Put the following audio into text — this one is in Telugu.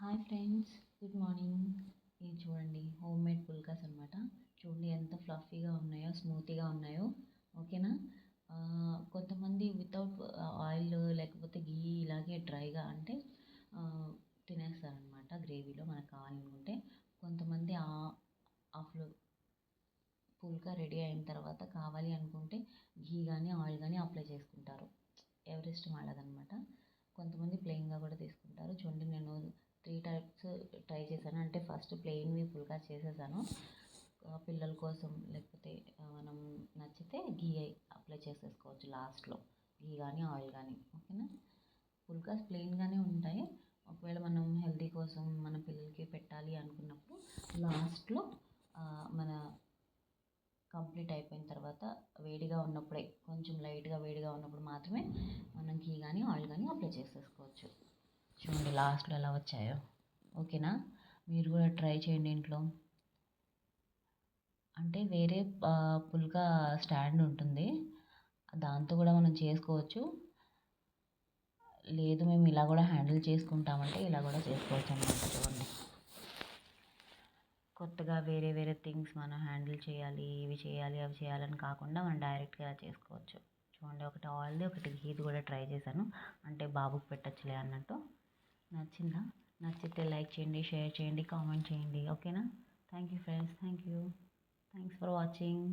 Hi friends, good morning. ఇది చూడండి, హోమ్ మేడ్ పుల్కాస్ అనమాట. చూడండి ఎంత ఫ్లఫీగా ఉన్నాయో, స్మూతీగా ఉన్నాయో. ఓకేనా. కొంతమంది వితౌట్ ఆయిల్ లేకపోతే గీ ఇలాగే డ్రైగా అంటే తినేస్తారనమాట. గ్రేవీలో మనకు కావాలనుకుంటే. కొంతమంది ఆ పుల్కా రెడీ అయిన తర్వాత కావాలి అనుకుంటే ఘీ కానీ ఆయిల్ కానీ అప్లై చేసుకుంటారు. ఎవరిష్టం వాళ్ళదనమాట. కొంతమంది ప్లెయిన్గా కూడా తీసుకుంటారు. చూడండి, నేను 3 టైప్స్ ట్రై చేశాను. అంటే ఫస్ట్ ప్లెయిన్వి పుల్కా చేసేసాను. పిల్లల కోసం లేకపోతే మనం నచ్చితే ఘీ అప్లై చేసేసుకోవచ్చు లాస్ట్లో. ఘీ కానీ ఆయిల్ కానీ. ఓకేనా. పుల్కాస్ ప్లెయిన్గానే ఉంటాయి. ఒకవేళ మనం హెల్తీ కోసం మన పిల్లలకి పెట్టాలి అనుకున్నప్పుడు లాస్ట్లో మన కంప్లీట్ అయిపోయిన తర్వాత వేడిగా ఉన్నప్పుడే, కొంచెం లైట్గా వేడిగా ఉన్నప్పుడు మాత్రమే మనం ఘీ కానీ ఆయిల్ కానీ అప్లై చేసేసుకోవచ్చు. చూడండి లాస్ట్లో ఎలా వచ్చాయో. ఓకేనా. మీరు కూడా ట్రై చేయండి ఇంట్లో. అంటే వేరే పుల్కా స్టాండ్ ఉంటుంది, దాంతో కూడా మనం చేసుకోవచ్చు. లేదు మేము ఇలా కూడా హ్యాండిల్ చేసుకుంటామంటే ఇలా కూడా చేసుకోవచ్చు అన్నమాట. చూడండి, కొత్తగా వేరే వేరే థింగ్స్ మనం హ్యాండిల్ చేయాలి, ఇవి చేయాలి అవి చేయాలని కాకుండా మనం డైరెక్ట్గా ఇలా చేసుకోవచ్చు. చూడండి, ఒకటి ఆయిల్ది ఒకటి ఘీది కూడా ట్రై చేశాను. అంటే బాబుకి పెట్టచ్చులే అన్నట్టు. నచ్చిందా? నచ్చితే లైక్ చేయండి, షేర్ చేయండి, కామెంట్ చేయండి. ఓకేనా. Thank you friends. Thank you. Thanks for watching.